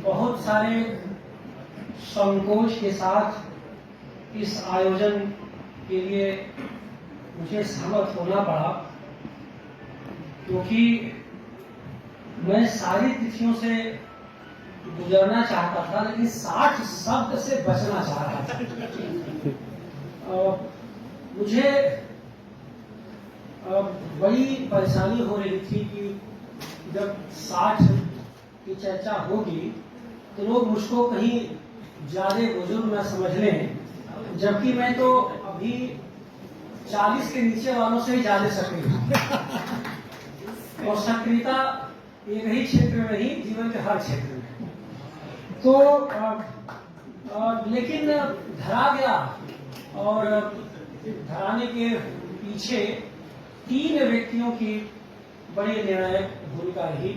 बहुत सारे संकोच के साथ इस आयोजन के लिए मुझे सहमत होना पड़ा, क्योंकि मैं सारी तिथियों से गुजरना चाहता था, लेकिन 60 शब्द से बचना चाह रहा था। मुझे बड़ी परेशानी हो रही थी कि जब 60 की चर्चा होगी तो लोग मुझको कहीं ज्यादा बुजुर्ग न समझ लें, जबकि मैं तो अभी 40 के नीचे वालों से ही ज्यादा सक्रिय हूं। और सक्रियता एक ही क्षेत्र में नहीं, जीवन के हर क्षेत्र में। तो लेकिन धरा गया, और धराने के पीछे 3 व्यक्तियों की बड़ी निर्णायक भूमिका रही।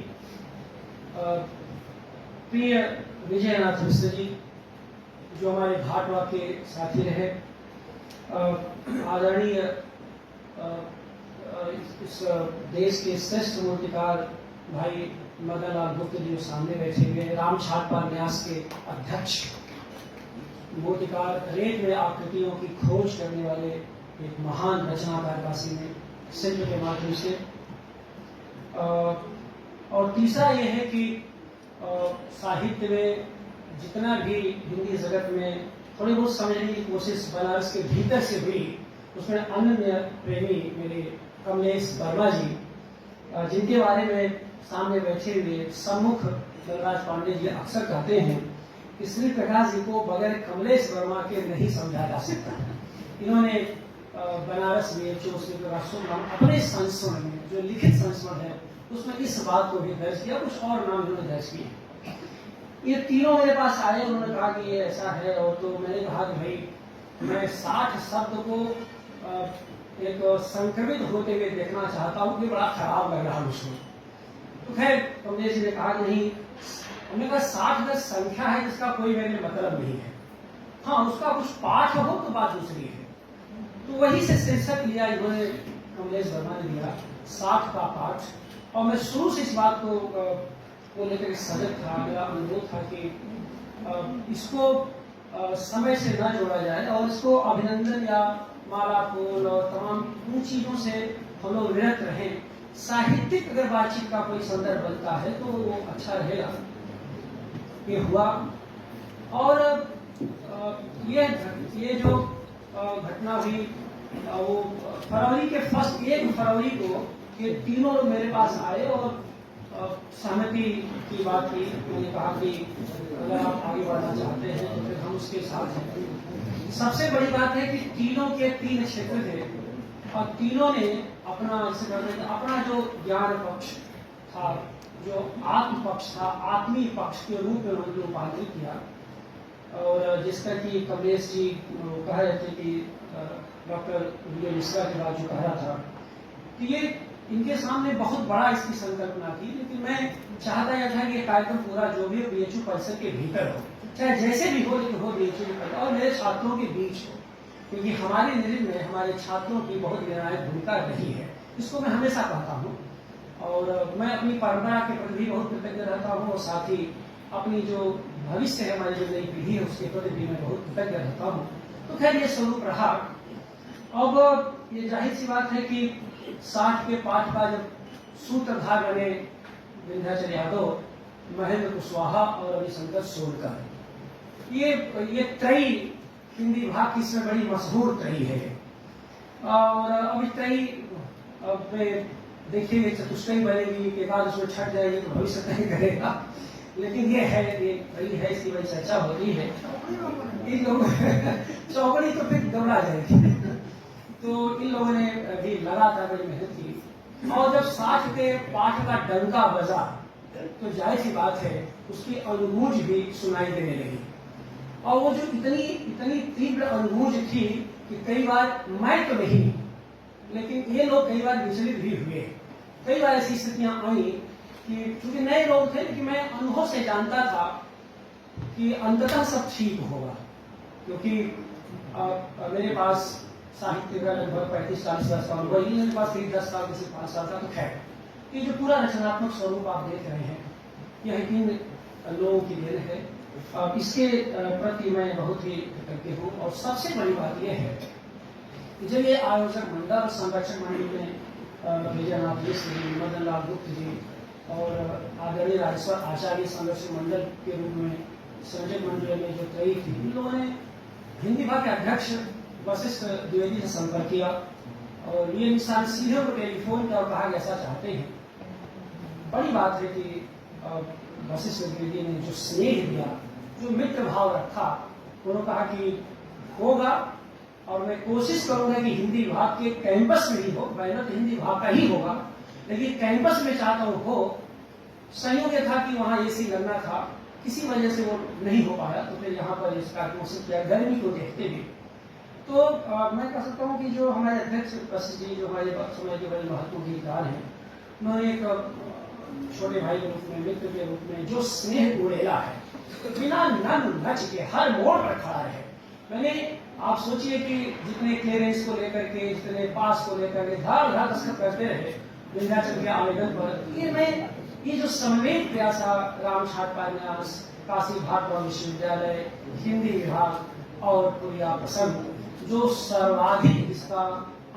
प्रिय विजयनाथ मिश्र जी, जो हमारे भाटवा के साथी रहे, आदरणीय इस देश के श्रेष्ठ मूर्तिकार भाई मदन लाल गुप्त जी जो सामने बैठे हुए, राम छाटपाल न्यास के अध्यक्ष, मूर्तिकार, रेत में आकृतियों की खोज करने वाले एक महान रचनाकार काशी में शिल्प के माध्यम से। और तीसरा यह है कि साहित्य में जितना भी हिंदी जगत में थोड़ी बहुत समझने की कोशिश बनारस के भीतर से हुई, उसमें अन्य प्रेमी मेरे कमलेश वर्मा जी, जिनके बारे में सामने बैठे हुए सम्मुख बलराज पांडे जी अक्सर कहते हैं कि श्री प्रकाश जी को बगैर कमलेश वर्मा के नहीं समझा जा सकता। इन्होंने बनारस में जो श्री प्रकाश अपने संस्मरण में, जो लिखित संस्मरण है, उसमें इस बात को भी दर्ज किया, कुछ और नाम इन्होंने दर्ज किए। ये तीनों मेरे पास आए, उन्होंने कहा कि ये ऐसा है, और तो मैंने कहा कि भाई मैं 60 शब्द को एक संक्रमित होते हुए देखना चाहता हूँ कि बड़ा खराब लग रहा मुझको। तो खैर कमलेश जी ने कहा कि नहीं, हमने कहा 60 संख्या है जिसका कोई मेरे मतलब नहीं है, हाँ उसका कुछ पाठ हो तो बात दूसरी है। तो वही से शीर्षक लिया इन्होंने, कमलेश वर्मा ने दिया 60 का पाठ। और मैं शुरू से इस बात को लेकर सजग था। मेरा अनुरोध था कि इसको समय से न जोड़ा जाए, और इसको अभिनंदन या माला फूल और तमाम उन चीजों से हम लोग विरत रहें। साहित्यिक अगर बातचीत का कोई संदर्भ बनता है तो वो अच्छा रहेगा। ये हुआ, और ये जो घटना हुई वो फरवरी के 1 फरवरी को ये तीनों लोग मेरे पास आए और सहमति की बात की। मैंने कहा कि अगर आप आगे बढ़ना चाहते हैं तो फिर हम उसके साथ हैं। सबसे बड़ी बात है कि तीनों के 3 क्षेत्र थे, और तीनों ने अपना जो ज्ञान पक्ष था, जो आत्म पक्ष था, आत्मीय पक्ष के रूप में उन्होंने रूपांतरित किया। और जिसका कि कमलेश जी कह रहे थे कि डॉक्टर विजय मिश्रा के बाद जो कह रहा था कि ये इनके सामने बहुत बड़ा इसकी संकल्पना थी, लेकिन मैं चाहता यह था कि कार्यक्रम पूरा जो भी बीएचयू परिसर के भीतर हो, चाहे जैसे भी हो, लेकिन हो बीएचयू के और मेरे छात्रों के बीच हो, क्योंकि हमारे नृत्य में हमारे छात्रों की बहुत निर्णायक भूमिका रही है। इसको मैं हमेशा कहता हूँ, और मैं अपनी परंपरा के प्रति भी बहुत कृतज्ञ रहता हूँ, और साथ ही अपनी जो भविष्य है, हमारी जो नई पीढ़ी है, उसके प्रति भी मैं बहुत कृतज्ञ रहता हूँ। तो खैर ये स्वरूप रहा। अब ये जाहिर सी बात है कि 60 के पाठ का जब सूत्रधार बने विंध्याचल यादव, महेंद्र कुशवाहा और रविशंकर सोनकर, ये त्रयी हिंदी भाग की इसमें बड़ी मशहूर त्रयी है। और अभी त्रयी देखिए चतुष्टयी बनेगी, एक बाद उसमें छट जाएगी तो भविष्य नहीं करेगा, लेकिन ये है, ये त्रयी है, इसकी बड़ी चर्चा होती है। इन लोगों चौकड़ी तो फिर घबरा जाएगी। तो इन लोगों ने भी लगातार बड़ी मेहनत की, और जब 60 के पाठ का डंका बजा तो जाहिर सी बात है उसकी अनुगूंज भी सुनाई देने लगी। और वो जो इतनी तीव्र अनुगूंज थी कि कई बार मैं तो नहीं, लेकिन ये लोग कई बार विचलित भी हुए। कई बार ऐसी स्थितियां आई कि क्योंकि नए लोग थे, लेकिन मैं अनुभव से जानता था कि अंततः सब ठीक होगा, क्योंकि मेरे पास साहित्य का लगभग 35-40 वर्ष का अनुभव, मेरे पास करीब 10 साल से 5 साल का, तो खैर कि जो पूरा रचनात्मक स्वरूप आप देख रहे हैं, यह इन लोगों की देन है। इसके प्रति मैं बहुत ही कृतज्ञ हूँ। और सबसे बड़ी बात यह है कि जब ये आयोजक मंडल और संरक्षक मंडल में भेजनाथ श्री मदन लाल गुप्त जी और आदरणीय राजेश्वर आचार्य संरक्षक मंडल के रूप में संयोजक मंडल में जो तय थी, इन लोगों ने हिंदी विभाग के अध्यक्ष वशिष्ठ द्विवेदी से संपर्क किया और ये इंसान सीधे को टेलीफोन किया और कहा कि ऐसा चाहते हैं। बड़ी बात है कि वशिष्ठ द्विवेदी ने जो स्नेह दिया, जो मित्र भाव रखा, उन्होंने कहा कि होगा और मैं कोशिश करूंगा कि हिंदी विभाग के कैंपस में ही हो। पहले तो हिंदी विभाग का ही होगा, लेकिन कैंपस में चाहता हूं हो। संयोग यह था कि वहां एसी लगना था, किसी वजह से वो नहीं हो पाया, तो फिर यहाँ पर इस कार्यक्रम से किया, गर्मी को देखते हुए। तो मैं कह सकता हूँ कि जो हमारे अध्यक्ष वशिष्ठ जी, जो हमारे समय के बड़े महत्वपूर्ण गीतकार हैं, उन्होंने एक छोटे भाई के रूप में, मित्र के रूप में जो स्नेह उड़ेला है, बिना नन नच के हर मोड़ पर खड़ा रहे। मैंने आप सोचिए कि जितने क्लियरेंस को लेकर के, जितने पास को लेकर के धार धार दस्तखत करते रहे विंध्याचल के आवेदन पर, ये जो समवेत प्रयास राम छाटपाल न्यास, काशी भारद्वाज विश्वविद्यालय, हिंदी विभाग और पुरिया प्रसंग, जो सर्वाधिक इसका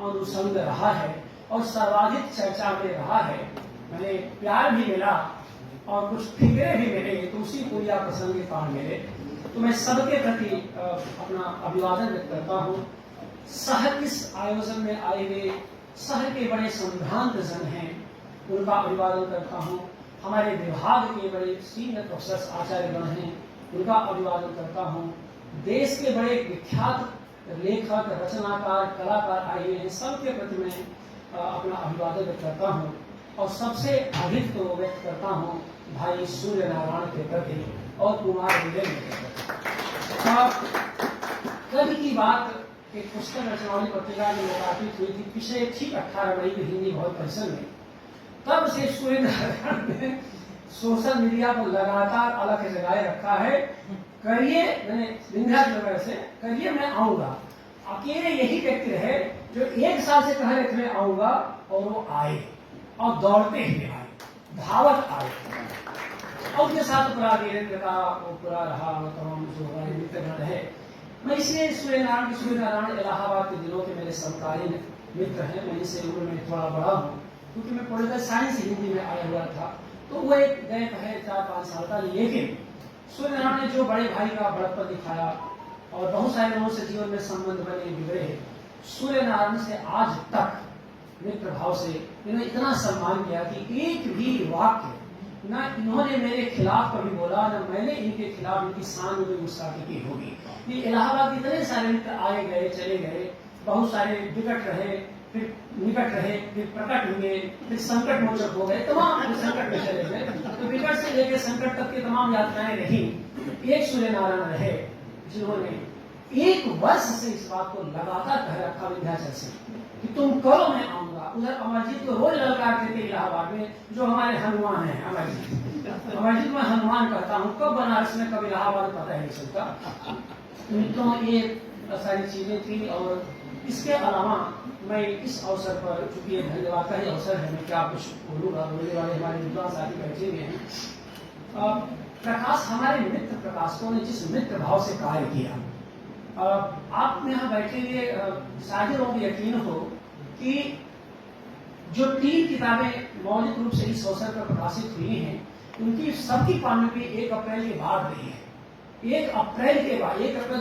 अनुसंग रहा है और सर्वाधिक चर्चा में रहा है, मैंने प्यार भी मिला और कुछ फिक्रे भी मिले, तो उसी पुरिया प्रसंग के कारण मिले। तो मैं सबके प्रति अपना अभिवादन व्यक्त करता हूँ। शहर इस आयोजन में आए हुए शहर के बड़े संभ्रांत जन हैं, उनका अभिवादन करता हूँ। हमारे विभाग के बड़े सीनियर प्रोफेसर आचार्यगण हैं, उनका अभिवादन करता हूँ। देश के बड़े विख्यात लेखक, रचनाकार, कलाकार आए हुए हैं, सबके प्रति मैं अपना अभिवादन व्यक्त करता हूँ। और सबसे अधिक तो व्यक्त करता हूँ भाई सूर्य नारायण के प्रति और कुमार विजय के प्रति। कल की बात एक पुस्तक रचनावली पत्रिका में लोकार्पित हुई थी, पिछले ठीक 18 मई को हिंदी भवन परिसर में। तब से सूर्य नारायण ने सोशल मीडिया पर लगातार अलग जगाए रखा है, करिए, मैंने विंध्याचल से करिए, मैं आऊंगा। अकेले यही व्यक्ति रहे जो 1 साल से कह रहे थे मैं आऊंगा, और वो आए और दौड़ते हुए आए, धावत आए। और उनके साथ पूरा वीरेंद्र का वो पूरा रहा, तमाम जो हमारे मित्रगण रहे। मैं इसलिए सूर्य नारायण इलाहाबाद के दिनों के मेरे समकालीन मित्र हैं। मैं इनसे उम्र में थोड़ा बड़ा हूँ, क्योंकि मैं पॉलिटिकल साइंस हिंदी में आया हुआ था, तो वो एक गैप है 4-5 साल का। लेकिन सूर्य नारायण ने जो बड़े भाई का बड़प्पन दिखाया और बहुत सारे लोगों से जीवन में संबंध बने बिगड़े, सूर्य नारायण से आज तक मित्र भाव से इन्होंने इतना सम्मान किया कि एक भी वाक्य ना इन्होंने मेरे खिलाफ कभी बोला, ना मैंने इनके खिलाफ इनकी शान में गुस्ताखी की होगी। ये इलाहाबाद इतने सारे मित्र आए गए, चले गए, बहुत सारे विकट रहे, फिर निकट रहे, फिर प्रकट हुए, फिर संकट मोचक हो गए, तमाम संकट में चले गए। तो विकट से लेकर संकट तक की तमाम यात्राएं रही। एक सूर्य नारायण रहे जिन्होंने 1 वर्ष से इस बात को लगातार कह रखा विंध्याचल से कि तुम करो, मैं आऊंगा। उधर अमरजीत को रोज ललकारते थे इलाहाबाद में, जो हमारे हनुमान है अमरजीत मैं हनुमान कहता हूँ, कब बनारस में कब इलाहाबाद पता ही नहीं चलता। तो ये सारी चीजें थी। और इसके अलावा मैं इस अवसर पर, चूंकि ये धन्यवाद का ही अवसर है, मैं क्या कुछ बोलूंगा, बोलने वाले हमारे विद्वान साथी बैठे हुए हैं। प्रकाश, हमारे मित्र प्रकाशकों ने जिस मित्र भाव से कार्य किया, आप यहाँ बैठे हुए शायद लोगों को यकीन हो कि जो 3 किताबें मौलिक रूप से इस अवसर पर प्रकाशित हुई हैं, उनकी सबकी पांडुलिपि 1 अप्रैल के बाद रही है। 1 अप्रैल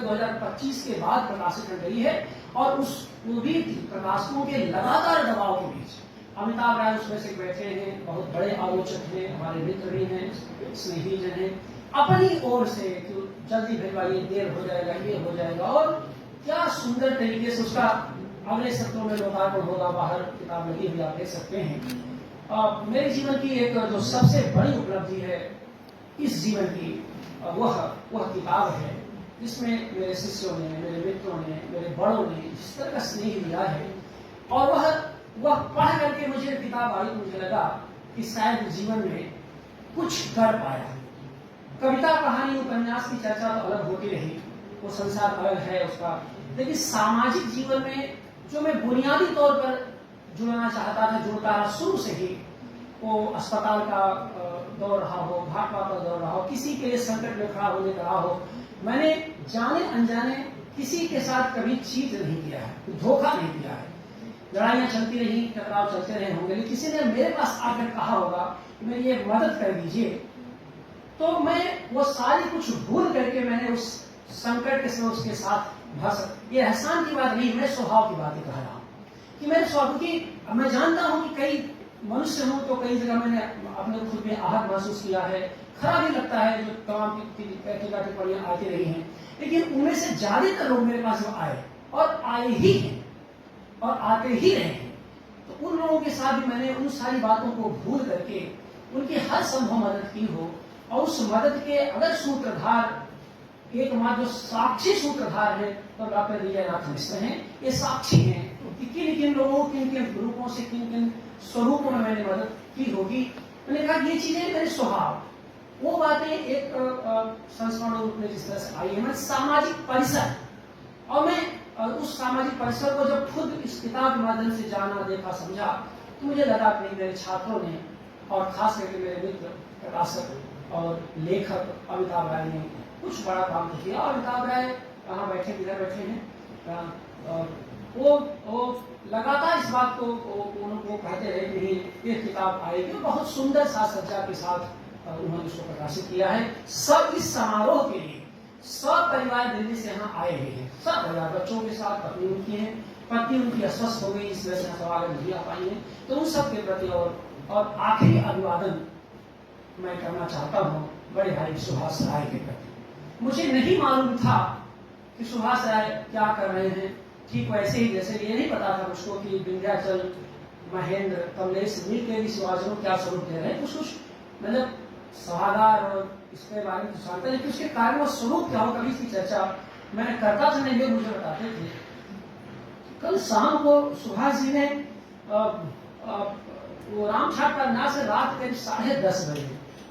2025 के बाद प्रकाशित हो गई है। और वो भी प्रकाशकों के लगातार दबाव के बीच। अमिताभ राय उसमें से बैठे हैं, बहुत बड़े आलोचक हैं, हमारे मित्र भी हैं, स्नेही जन हैं, अपनी ओर से कि जल्दी भिजवाइए, देर हो जाएगा, ये हो जाएगा। और क्या सुंदर तरीके से उसका अगले सत्रों में लोकार्पण होगा, बाहर किताब लगी हुई आप देख सकते हैं। मेरे जीवन की एक जो सबसे बड़ी उपलब्धि है इस जीवन की, वह किताब है जिसमें मेरे शिष्यों ने, मेरे मित्रों ने, मेरे बड़ों ने जिस तरह का स्नेह दिया है। और वह पढ़ करके मुझे किताब आई, तो मुझे लगा कि शायद जीवन में कुछ कर पाया। कविता, कहानी, उपन्यास की चर्चा तो अलग होती रही, वो संसार अलग है उसका, लेकिन सामाजिक जीवन में जो मैं बुनियादी तौर पर जुड़ना चाहता था, जुड़ता रहा शुरू से ही, वो अस्पताल का दौर रहा हो, भाजपा का दौर रहा हो, किसी के लिए संकट में खड़ा होने का रहा हो, मैंने जाने अनजाने किसी के साथ कभी चीट नहीं किया है, धोखा नहीं किया है। लड़ाइयां चलती रही, टकराव चलते रहे होंगे, लेकिन किसी ने मेरे पास आकर कहा होगा कि मेरी ये मदद कर दीजिए, तो मैं वो सारी कुछ भूल करके मैंने उस संकट के समय उसके साथ ये एहसान की बात नहीं, मैं स्वभाव की बात ही कह रहा हूं कि मेरे स्वभाव की, मैं जानता हूं कि कई मनुष्य हूं तो कई जगह मैंने अपने खुद में आहत महसूस किया है, खराब भी लगता है जो तमाम टिप्पणियां आती रही हैं, लेकिन उनमें से ज्यादातर लोग मेरे पास आए और आए ही हैं और आते ही रहे हैं। तो उन लोगों के साथ भी मैंने उन सारी बातों को भूल करके उनकी हर संभव मदद की हो, और उस मदद के अगर सूत्रधार एकमात्र जो साक्षी सूत्रधार है तो डॉक्टर विजयनाथ मिश्र हैं। ये साक्षी हैं किन किन लोगों, किन किन ग्रुपों से, किन किन स्वरूपों में मैंने मदद की होगी। मैंने कहा ये चीजें मेरे स्वभाव, वो बातें एक संस्मरण रूप में जिस तरह से आई है, मैं सामाजिक परिसर, और मैं उस सामाजिक परिसर को जब खुद इस किताब के माध्यम से जाना, देखा, समझा, तो मुझे लगा कि मेरे छात्रों ने और खास करके मेरे मित्र प्रकाशक और लेखक अमिताभ राय ने कुछ बड़ा काम किया। और अमिताभ राय कहाँ बैठे, किधर बैठे हैं, वो लगातार इस बात को उनको कहते रहे कि ये किताब आएगी, बहुत सुंदर साज सज्जा के साथ उन्होंने इसको प्रकाशित किया है। सब इस समारोह के लिए सब परिवार दिल्ली से यहाँ आए हुए हैं, सब परिवार, बच्चों के साथ, पत्नी उनकी है, पत्नी उनकी अस्वस्थ हो गई, इस वजह से सवाल नहीं आ पाई है, तो उन सब के प्रति और आखिरी अभिवादन मैं करना चाहता हूँ बड़े भाई सुभाष राय के प्रति। मुझे नहीं मालूम था कि सुभाष राय क्या कर रहे हैं, ठीक वैसे ही जैसे ये नहीं पता था मुझको कि विंध्याचल, महेंद्र, कमलेश मिलकर भी शिवाजी को क्या स्वरूप दे रहे हैं, कुछ मतलब सभागार और इसके बारे में जानता, लेकिन उसके कारण वो स्वरूप क्या हो कभी इसकी चर्चा मैंने करता था, नहीं, मुझे बताते थे। कल शाम को सुभाष जी ने वो राम ठाकुर ना से रात करीब 10:30 बजे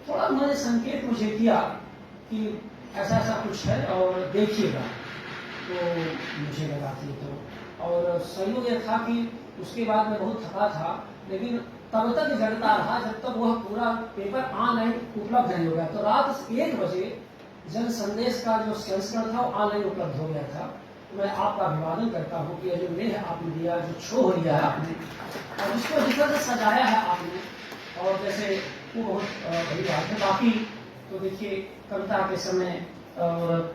थोड़ा उन्होंने संकेत मुझे किया कि ऐसा ऐसा कुछ है और देखिएगा, तो मुझे लगा कि तो, और संयोग यह था कि उसके बाद मैं बहुत थका था, लेकिन तब तक जगता रहा जब तक वह पूरा पेपर ऑनलाइन उपलब्ध नहीं हो गया। तो रात 1 बजे जन संदेश का जो संस्करण था वो ऑनलाइन उपलब्ध हो गया था। तो मैं आपका अभिवादन करता हूँ कि जो मेह आपने दिया, जो छो लिया है आपने, और उसको जिस तरह से सजाया है आपने, और जैसे वो बहुत बड़ी बात है। बाकी तो देखिए कविता के समय और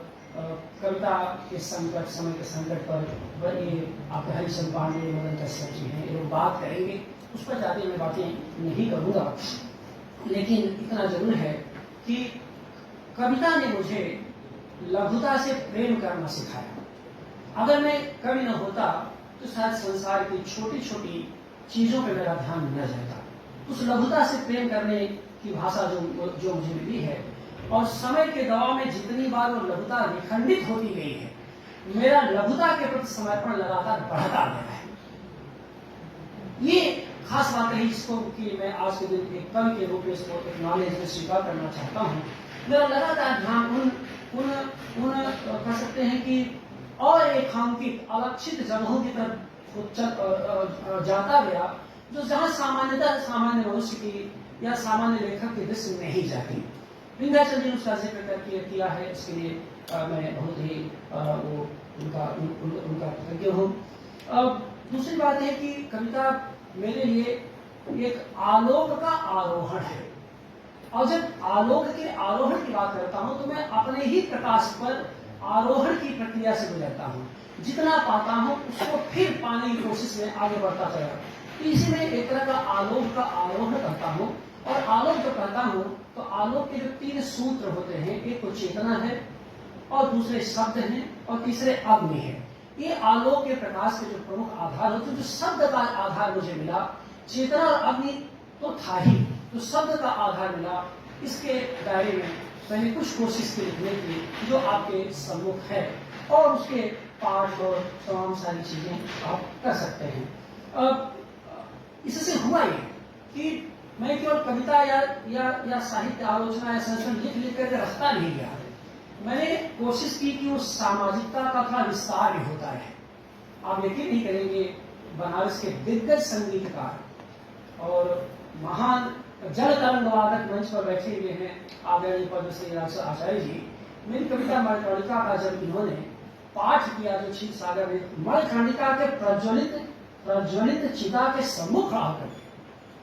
कविता के संकट, समय के संकट पर ये आपके हरिचंद पांडे, मदन कश्यप जी हैं, ये लोग बात करेंगे, उस पर जाते मैं बातें नहीं करूंगा, लेकिन इतना जरूर है कि कविता ने मुझे लघुता से प्रेम करना सिखाया। अगर मैं कवि न होता तो शायद संसार की छोटी छोटी चीजों पर मेरा ध्यान न जाता। उस लघुता से प्रेम करने की भाषा जो मुझे मिली है, और समय के दबाव में जितनी बार वो लघुता विखंडित होती गई है, मेरा लघुता के प्रति समर्पण लगातार बढ़ता गया है। ये खास बात है जिसको कि मैं आज के दिन एक कवि के रूप में इसको एक नॉलेज में स्वीकार करना चाहता हूँ। मेरा लगातार ध्यान उन कह सकते हैं कि अरेखांकित, अलक्षित जगहों की तरफ जाता गया, जो जहाँ सामान्यतः सामान्य मनुष्य की या सामान्य लेखक की दृष्टि नहीं जाती। विंध्याचल जी उसका जिक्र करके किया है, इसके लिए मैं बहुत ही वो उनका कृतज्ञ हूँ। दूसरी बात है कि कविता मेरे लिए एक आलोक का आरोहण है, और जब आलोक के आरोहण की बात करता हूं तो मैं अपने ही प्रकाश पर आरोहण की प्रक्रिया से गुजरता हूं। जितना पाता हूं उसको फिर पाने की कोशिश में आगे बढ़ता चला। तो इसी में एक तरह का आलोक का आरोहण करता हूं, और आलोक जो करता हूं तो आलोक के जो 3 सूत्र होते हैं, एक तो चेतना है, और दूसरे शब्द हैं, और तीसरे अग्नि है। ये आलोक के प्रकाश के जो प्रमुख आधार होते हैं। जो शब्द का आधार मुझे मिला, चेतना और अग्नि तो था ही, तो शब्द का आधार मिला। इसके दायरे में मैंने कुछ कोशिश की लिखने की जो आपके सम्मुख है, और उसके पाठ और तमाम सारी चीजें आप कर सकते हैं। अब इससे हुआ ये कि मैं केवल कविता या साहित्य आलोचना या संस्करण लिख कर रखता नहीं गया। मैंने कोशिश की कि उस सामाजिकता का थोड़ा विस्तार भी होता है। आप यकीन नहीं करेंगे, बनारस के दिग्गज संगीतकार और महान जल तरंग वादक मंच पर बैठे हुए हैं आदरणीय पद्मश्री आचार्य जी। मेरी कविता मणिकर्णिका का जब इन्होंने पाठ किया जो क्षीर सागर में, मणिकर्णिका के प्रज्वलित चिता के सम्मुख आकर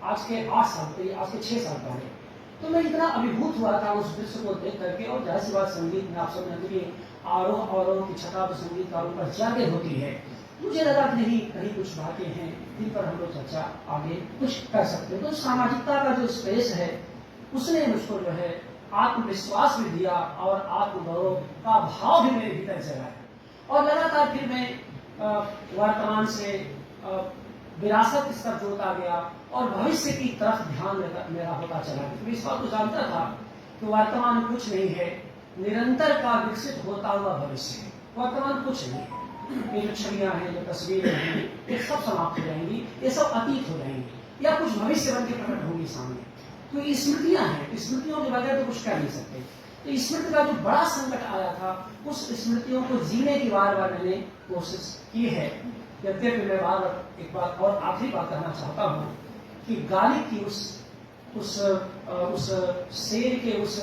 आज के 8 साल पहले, आज के 6 साल पहले, तो मैं इतना अभिभूत हुआ था उस दृश्य को देख करके। और जाहिर सी बात, संगीत में आप सब जानते हैं आरोह अवरोह की छटा तो संगीतकारों पर जाके होती है। मुझे लगा कि नहीं, कहीं कुछ बातें हैं जिन पर हम लोग चर्चा आगे कुछ कर सकते हैं। तो सामाजिकता का जो स्पेस है उसने मुझको जो है आत्मविश्वास भी दिया और आत्मगौरव का भाव भी मेरे भीतर जगाया। और लगातार फिर मैं वर्तमान से विरासत की तरफ जोड़ता गया और भविष्य की तरफ ध्यान मेरा होता चला। मैं इस बात को जानता था कि वर्तमान कुछ नहीं है, निरंतर का विकसित होता हुआ भविष्य है। वर्तमान कुछ नहीं है, ये जो छवियां हैं, जो तस्वीरें हैं, ये सब समाप्त हो जाएंगी, ये सब अतीत हो जाएंगी या कुछ भविष्य बन के प्रकट होंगी सामने। तो ये स्मृतियां हैं, स्मृतियों के बगैर तो कुछ कर नहीं सकते। तो स्मृति का जो बड़ा संकट आया था, उस स्मृतियों को जीने की बार बार मैंने कोशिश की है। यद्यपि मैं बार बार एक बात और आखिरी बात कहना चाहता हूँ कि गालिब की उस शेर के उस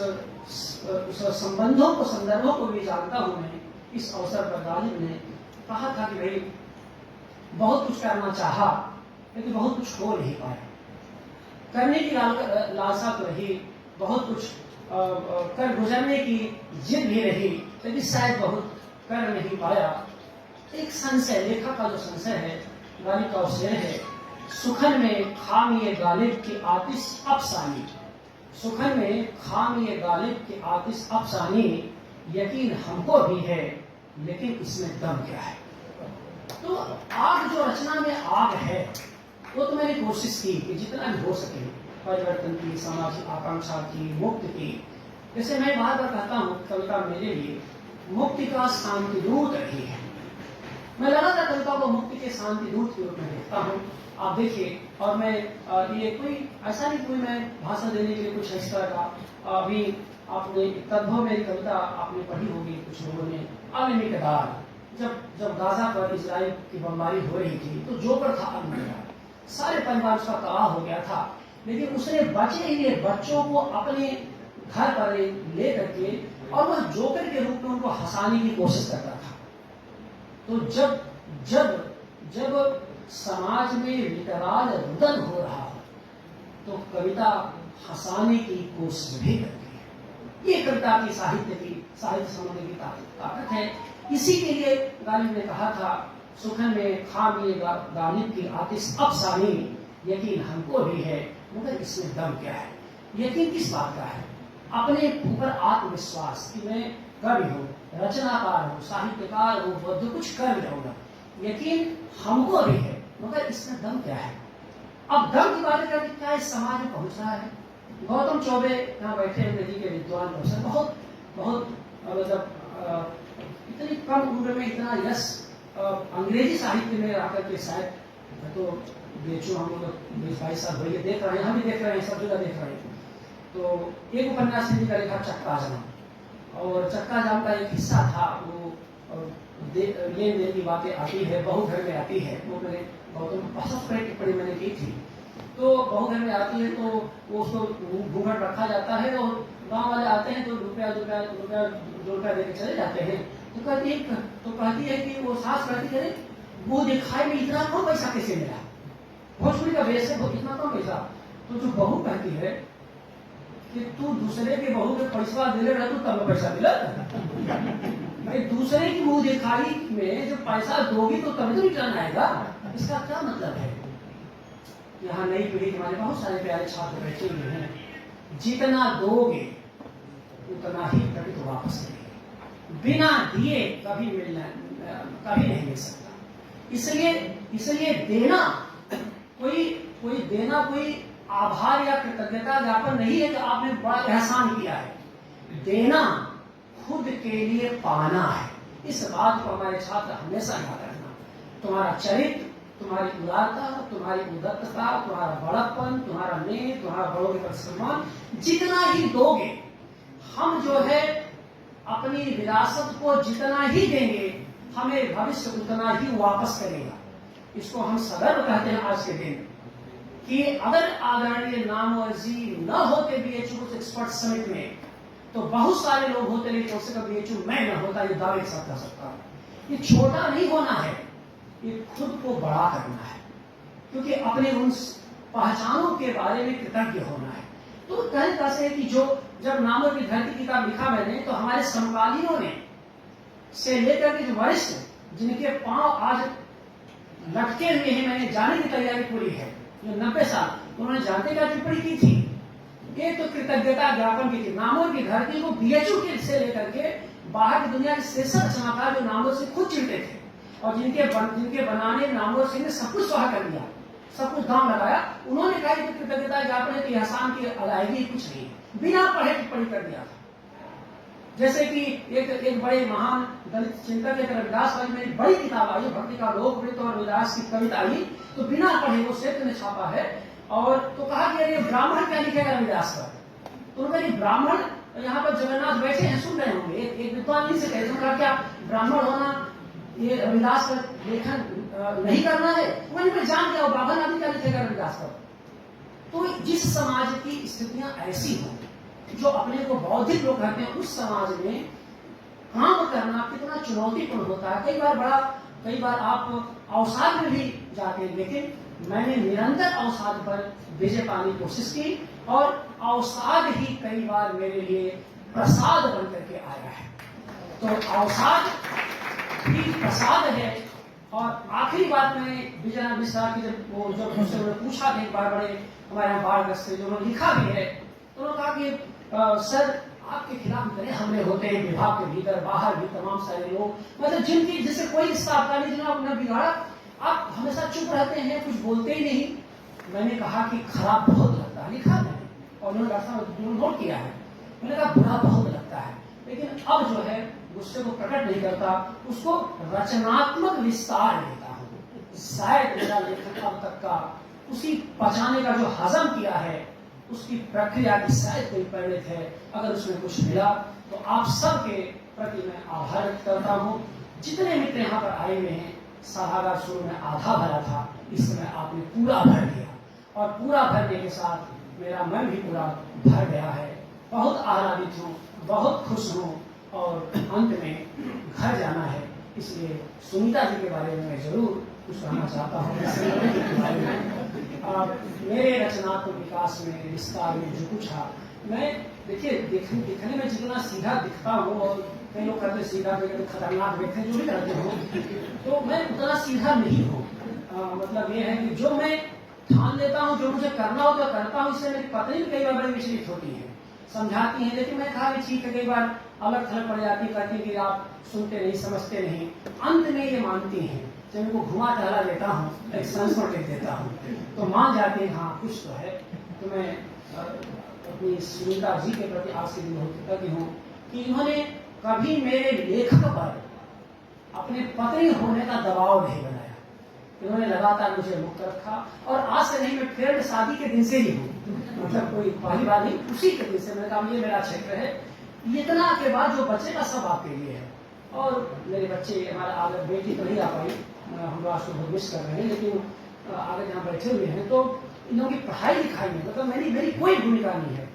संबंधों को, संदर्भों को भी जानता हूँ मैं। इस अवसर पर गालिब ने कहा था कि भाई बहुत कुछ करना चाहा लेकिन बहुत कुछ हो नहीं पाया, करने की लालसा तो रही, बहुत कुछ कर गुजरने की जिद भी रही, लेकिन शायद बहुत कर नहीं पाया। एक संशय, लेखक का जो संशय है, गालिब का शेर है, सुखन में खामिए गालिब की आतिश अफसानी, सुखन में खामिए गालिब की आतिश अफसानी, यकीन हमको भी है लेकिन इसमें दम क्या है। तो आग जो रचना में आग है, वो तो मैंने कोशिश की कि जितना भी हो सके परिवर्तन की, सामाजिक आकांक्षा की, मुक्ति की। जैसे मैं बार बार कहता हूँ, कविता मेरे लिए मुक्ति का शांति दूत रही है। मैं लगातार कविता को मुक्ति के शांति दूत के रूप में देखता हूँ। आप देखिए, और मैं ये कोई ऐसा नहीं कोई मैं भाषण देने के लिए कुछ इस तरह का, अभी आपने तद्भव मेरी कविता आपने पढ़ी होगी कुछ लोगों ने, आलमी कदार, जब गाजा पर इजराइल की बमबारी हो रही थी तो जोकर था आलमी, सारे परिवार उसका तबाह हो गया था, लेकिन उसने बचे हुए बच्चों को अपने घर पर ले करके और वह जोकर के रूप में उनको हंसाने की कोशिश करता था। तो जब समाज में विकराल रुदन हो रहा हो तो कविता हंसाने की कोशिश भी करती है। ये कविता की साहित्य समझने की ताकत है। इसी के लिए गालिब ने कहा था, सुखन में खामिए गालिब की आतिश अफसानी, यकीन हमको भी है मगर इसमें दम क्या है। यकीन किस बात का है? अपने ऊपर आत्मविश्वास कि मैं कवि हूँ, रचनाकार हूँ, साहित्यकार हूँ, बहुत कुछ कर जाऊंगा। यकीन हमको भी है मगर इसमें दम क्या है। अब दम की बात करके क्या इस समाज में पहुंच रहा है। गौतम चौबे यहाँ बैठे अंग्रेजी के विद्वान प्रोफेसर, बहुत मतलब इतनी कम उम्र में इतना यश अंग्रेजी साहित्य में आकर के, शायद तो बेचो हम लोग 20-22 साल भैया देख रहे हैं, हम भी देख रहे हैं, सब जगह देख रहे हैं। तो एक उपन्यास हिंदी का लिखा चक्का जाम, और चक्का जाम का एक हिस्सा था वो लेन देन की बातें आती है, बहु घर में आती है। वो मैंने गौतम बहुत टिप्पणी मैंने की थी। तो बहु घर में आती है तो वो उसको घूंघट रखा जाता है और गांव वाले आते हैं तो रुपया देके चले जाते हैं। तो कहती है कि वो सास कहती है, वो दिखाई में इतना कम पैसा कैसे मिला, भोजपुरी का वेश है, इतना कम पैसा। तो जो बहू कहती है कि तू दूसरे के बहू के पैसा दे रहा तू तब पैसा मिला, भाई दूसरे की मुंह दिखाई में जो पैसा दोगी तो तब तो रिटर्न आएगा। इसका क्या मतलब है? यहाँ नई पीढ़ी के हमारे बहुत सारे प्यारे छात्र बैठे हुए हैं, जितना दोगे उतना ही कभी तो वापस देंगे, बिना दिए कभी नहीं मिल सकता। इसलिए देना कोई आभार या कृतज्ञता ज्ञापन नहीं है कि आपने बड़ा एहसान किया है। देना खुद के लिए पाना है। इस बात को हमारे छात्र हमेशा याद रखना। तुम्हारा चरित्र, तुम्हारी उदारता, तुम्हारी उदात्तता, तुम्हारा बड़प्पन, तुम्हारा नेह, तुम्हारा बड़ों के प्रति सम्मान, जितना ही दोगे, हम जो है अपनी विरासत को जितना ही देंगे, हमें भविष्य उतना ही वापस करेगा। इसको हम सदैव कहते हैं आज के दिन कि अगर आदरणीय नामवर जी न होते बीएचयू एक्सपर्ट समिट में तो बहुत सारे लोग होते, लेकिन उससे कभी बीएचयू मैं न होता, ये दावे के साथ कर सकता हूं। ये छोटा नहीं होना है, ये खुद को बड़ा करना है, क्योंकि अपने उन पहचानों के बारे में कृतज्ञ होना है। तो कहने का है कि जो जब नामवर की धरती किताब लिखा मैंने, तो हमारे समकालीनों ने से लेकर के जो वरिष्ठ जिनके पांव आज लटके हुए हैं, मैंने जाने की तैयारी पूरी है, जो 90 साल, उन्होंने जानते क्या टिप्पणी की थी? एक तो कृतज्ञता ज्ञापन की थी। नामवर की धरती को बीएचयू के से लेकर के बाहर की दुनिया के श्रेष्ठ रचनाकार जो नामवर से खुद चिढ़ते थे, और जिनके बनाने नामवर सिंह ने सब कुछ स्वाहा कर दिया, सब कुछ दाम लगाया, उन्होंने कहा कि कृतज्ञता ज्ञापन की एहसान की अदायगी कुछ नहीं, बिना पढ़े टिप्पणी कर दिया था। जैसे कि एक बड़े महान दलित चिंतक एक रविदास वाली में बड़ी किताब आई, भक्ति का लोकवृत्त और रविदास की कविता आई, तो बिना पढ़े वो क्षेत्र ने छापा है। और तो कहा कि अरे ब्राह्मण क्या लिखेगा रविदास पर? तो उन्होंने ब्राह्मण, यहाँ पर जगन्नाथ बैठे हैं सुन रहे होंगे, एक विद्वान जी से कहते हैं, कहा क्या ब्राह्मण होना ये रविदास पर लेखन नहीं करना है? मैंने जान गया ब्राह्मण आदमी क्या लिखेगा रविदास पर। तो जिस समाज की स्थितियां ऐसी हों, जो अपने को बौद्धिक लोग कहते हैं, उस समाज में काम करना कितना चुनौतीपूर्ण होता है। कई बार आप अवसाद में भी जाते हैं, लेकिन मैंने निरंतर अवसाद पर विजय पाने की कोशिश की, और अवसाद ही कई बार मेरे लिए प्रसाद बन करके आया है। तो अवसाद भी प्रसाद है। और आखिरी बात मैंने विजय मिश्रा की जब मुझसे पूछा था, एक बार बड़े हमारे यहाँ बाढ़ग्रस्त जो उन्होंने लिखा भी है, तो उन्होंने कहा कि सर आपके खिलाफ इतने हमले होते हैं विभाग के भीतर बाहर भी, तमाम सारे लोग, मतलब जिनकी जिससे कोई रिश्ता आपका नहीं, जिन्हें आपने बिगाड़ा, आप हमेशा चुप रहते हैं, कुछ बोलते ही नहीं। मैंने कहा कि खराब बहुत लगता है, लिखा मैंने, और उन्होंने नोट किया है। मैंने कहा बुरा बहुत लगता है, लेकिन अब जो है गुस्से को प्रकट नहीं करता, उसको रचनात्मक विस्तार देता हूँ। शायद मेरा लेखन अब तक का उसी पचाने का जो हजम किया है, उसकी प्रक्रिया की शायद कोई परिणत है। अगर उसमें कुछ मिला तो आप सबके प्रति मैं आभार व्यक्त करता हूँ। जितने मित्र यहाँ पर आए हुए हैं, सभागार शुरू में आधा भरा था, इस समय आपने पूरा भर दिया, और पूरा भरने के साथ मेरा मन भी पूरा भर गया है। बहुत आह्लादित हूँ, बहुत खुश हूँ, और अंत में घर जाना है, इसलिए सुनीता जी के बारे में मैं जरूर कुछ कहना चाहता हूँ। मेरे रचनात्मक विकास में, विस्तार में जो कुछ है, मैं देखिए दिखने में जितना सीधा दिखता हूँ, और कई लोग कहते सीधा खतरनाक व्यक्ति जो भी कहते हो, तो मैं उतना सीधा नहीं हूँ। मतलब ये है कि जो मैं ठान लेता हूँ, जो मुझे करना हो तो करता हूँ। इससे मेरी पत्नी भी कई बार बड़ी विचलित होती है, समझाती है, लेकिन मैं कहा ठीक है, कई बार अलग थलग पड़ जाती, कहती कि आप सुनते नहीं, समझते नहीं। अंत में ये मानती हैं, जब इनको घुमा टहला देता हूँ, एक संस्मरण लिख देता हूँ, तो मान जाते हैं हाँ कुछ तो है। तो मैं अपनी सुनीता जी के प्रति आज के दिन बहुत कृतज्ञ हूँ कि इन्होंने कभी मेरे लेखक पर अपने पत्नी होने का दबाव नहीं बनाया। इन्होंने लगातार मुझे मुक्त रखा, और आज से नहीं, मैं फिर शादी के दिन से ही हूँ, मतलब कोई पहली बार नहीं, उसी के दिन से मैंने कहा ये मेरा क्षेत्र है। इतना के बाद जो बचेगा सब आपके लिए है। और मेरे बच्चे, हमारा आगे बेटी तो नहीं आ पाई, हम लोग आज बहुत मिस कर रहे हैं, लेकिन आगे जहाँ बैठे हुए हैं, तो इन लोगों की पढ़ाई लिखाई में मतलब मेरी कोई भूमिका नहीं है।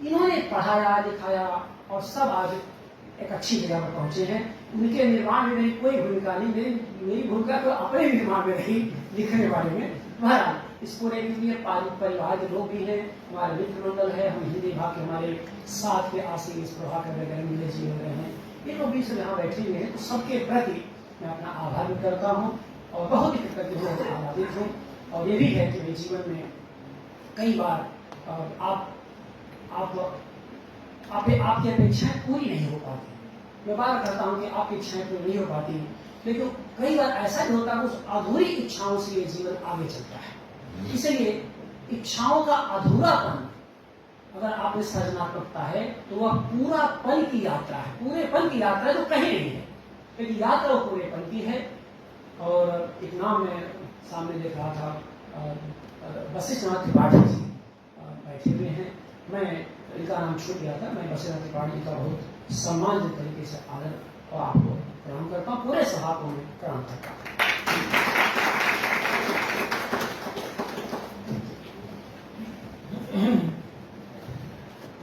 इन्होंने पढ़ाया लिखाया, और सब आज एक अच्छी जगह पर पहुंचे हैं। उनके निर्माण में मेरी कोई भूमिका नहीं, मेरी भूमिका तो अपने निर्माण में रही, लिखने वाले में। बहरहाल इस पूरे परिवार के लोग भी हैं, हमारे मित्र मंडल है, हम हिंदी विभाग के हमारे साथ के आशीष प्रभाकर वगैरह मिले जी वगैरह हैं, ये लोग भी सब यहाँ बैठे हुए हैं। तो सबके प्रति मैं अपना आभार भी करता हूँ, और बहुत ही कृतज्ञ हूँ, आभारित हूँ। और ये भी है कि मेरे जीवन में कई बार आपकी अपेक्षाएं पूरी नहीं हो पाती। मैं बार करता हूँ कि आपकी इच्छाएं पूरी नहीं हो पाती, लेकिन कई बार ऐसा भी होता है उस अधूरी इच्छाओं से ये जीवन आगे चलता है। इसलिए इच्छाओं का अधूरापन अगर आप में सृजनात्मकता है, तो वह पूरा पल की यात्रा है, पूरे पल की यात्रा है, तो कहीं नहीं है, लेकिन यात्रा वो पूरे पल की है। और एक नाम मैं सामने देख रहा था, वशिष्ठ नाथ त्रिपाठी जी बैठे हुए हैं। मैं इनका नाम छूट गया था। मैं वशिष्ठ नाथ त्रिपाठी का बहुत सम्मानित तरीके से आदर और आपको प्रणाम करता हूँ, पूरे सभा को मैं प्रणाम करता हूँ।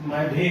मैं भी